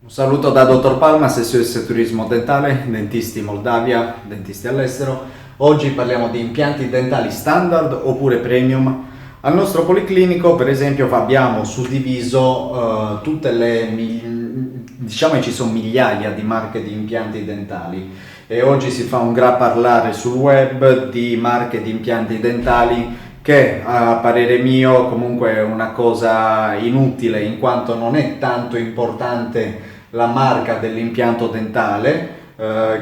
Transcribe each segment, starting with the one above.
Un saluto da Dottor Palma, SOS Turismo Dentale, dentisti Moldavia, dentisti all'estero. Oggi parliamo di impianti dentali standard oppure premium. Al nostro policlinico, per esempio, abbiamo suddiviso tutte le, diciamo che ci sono migliaia di marche di impianti dentali e oggi si fa un gran parlare sul web di marche di impianti dentali che a parere mio comunque è una cosa inutile, in quanto non è tanto importante la marca dell'impianto dentale,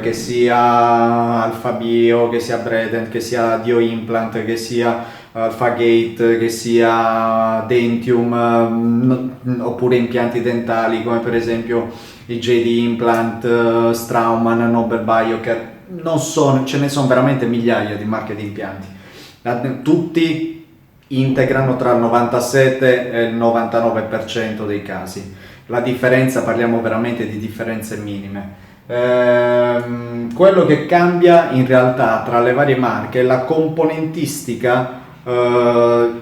che sia Alfabio, che sia Bredent, che sia Dio Implant, che sia Alphagate, che sia Dentium, oppure impianti dentali come per esempio i JD Implant, Straumann, Nobel Biocare. Non sono, ce ne sono veramente migliaia di marche di impianti. Tutti integrano tra il 97 e il 99% dei casi. La differenza, parliamo veramente di differenze minime. Quello che cambia in realtà tra le varie marche è la componentistica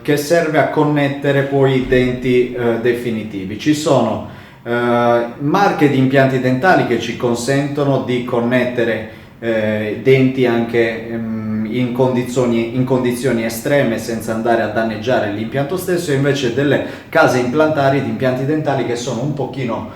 che serve a connettere poi i denti definitivi. Ci sono marche di impianti dentali che ci consentono di connettere denti anche in condizioni estreme senza andare a danneggiare l'impianto stesso, e invece delle case implantari di impianti dentali che sono un pochino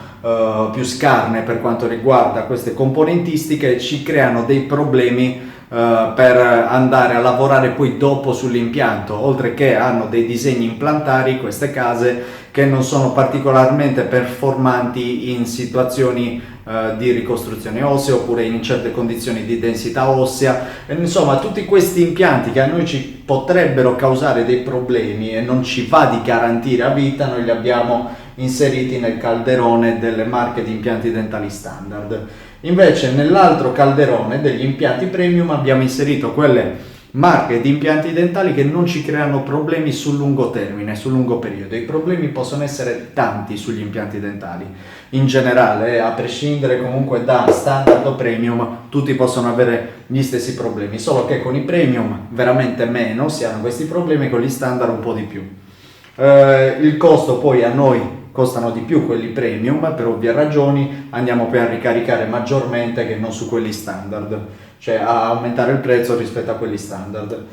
più scarne per quanto riguarda queste componentistiche, ci creano dei problemi per andare a lavorare poi dopo sull'impianto, oltre che hanno dei disegni implantari queste case che non sono particolarmente performanti in situazioni di ricostruzione ossea oppure in certe condizioni di densità ossea. Insomma, tutti questi impianti che a noi ci potrebbero causare dei problemi e non ci va di garantire a vita, noi li abbiamo inseriti nel calderone delle marche di impianti dentali standard. Invece nell'altro calderone degli impianti premium abbiamo inserito quelle marche di impianti dentali che non ci creano problemi sul lungo termine, sul lungo periodo. I problemi possono essere tanti sugli impianti dentali in generale, a prescindere comunque da standard o premium, tutti possono avere gli stessi problemi, solo che con i premium veramente meno si hanno questi problemi, con gli standard un po' di più. Il costo poi a noi costano di più quelli premium per ovvie ragioni, andiamo poi a ricaricare maggiormente che non su quelli standard, cioè a aumentare il prezzo rispetto a quelli standard.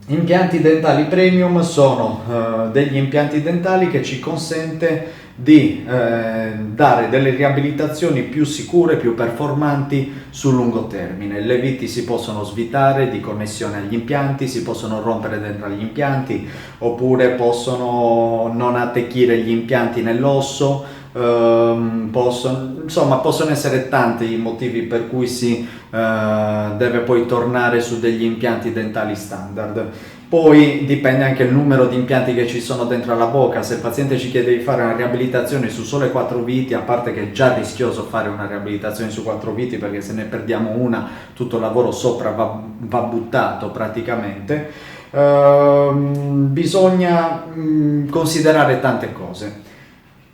Impianti dentali premium sono degli impianti dentali che ci consente di dare delle riabilitazioni più sicure, più performanti sul lungo termine. Le viti si possono svitare di connessione agli impianti, si possono rompere dentro agli impianti, oppure possono non attecchire gli impianti nell'osso. Possono essere tanti i motivi per cui si deve poi tornare su degli impianti dentali standard. Poi dipende anche il numero di impianti che ci sono dentro alla bocca. Se il paziente ci chiede di fare una riabilitazione su sole 4 viti, a parte che è già rischioso fare una riabilitazione su 4 viti, perché se ne perdiamo una tutto il lavoro sopra va buttato praticamente, bisogna considerare tante cose.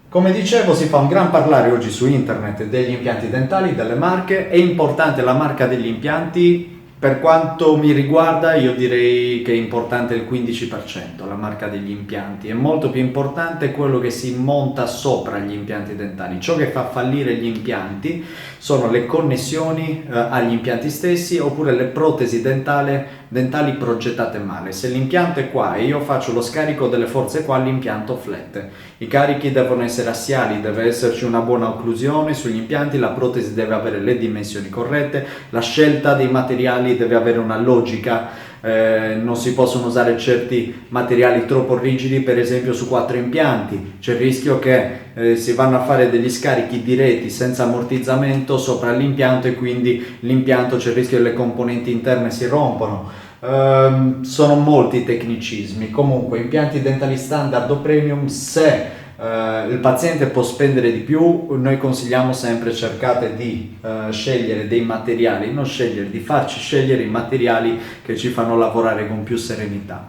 Come dicevo, si fa un gran parlare oggi su internet degli impianti dentali, delle marche. È importante la marca degli impianti? Per quanto mi riguarda, io direi che è importante il 15%, la marca degli impianti. È molto più importante quello che si monta sopra gli impianti dentali. Ciò che fa fallire gli impianti sono le connessioni agli impianti stessi, oppure le protesi dentali progettate male. Se l'impianto è qua e io faccio lo scarico delle forze qua, l'impianto flette. I carichi devono essere assiali, deve esserci una buona occlusione sugli impianti, la protesi deve avere le dimensioni corrette, la scelta dei materiali deve avere una logica. Non si possono usare certi materiali troppo rigidi, per esempio su 4 impianti. C'è il rischio che si vanno a fare degli scarichi diretti senza ammortizzamento sopra l'impianto, e quindi l'impianto, c'è il rischio che le componenti interne si rompono. Sono molti tecnicismi. Comunque, impianti dentali standard o premium, se il paziente può spendere di più, noi consigliamo sempre: cercate di scegliere dei materiali, non scegliere, di farci scegliere i materiali che ci fanno lavorare con più serenità.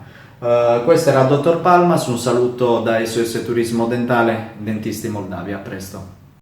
Questo era Dottor Palma, un saluto da SOS Turismo Dentale, dentisti Moldavia. A presto.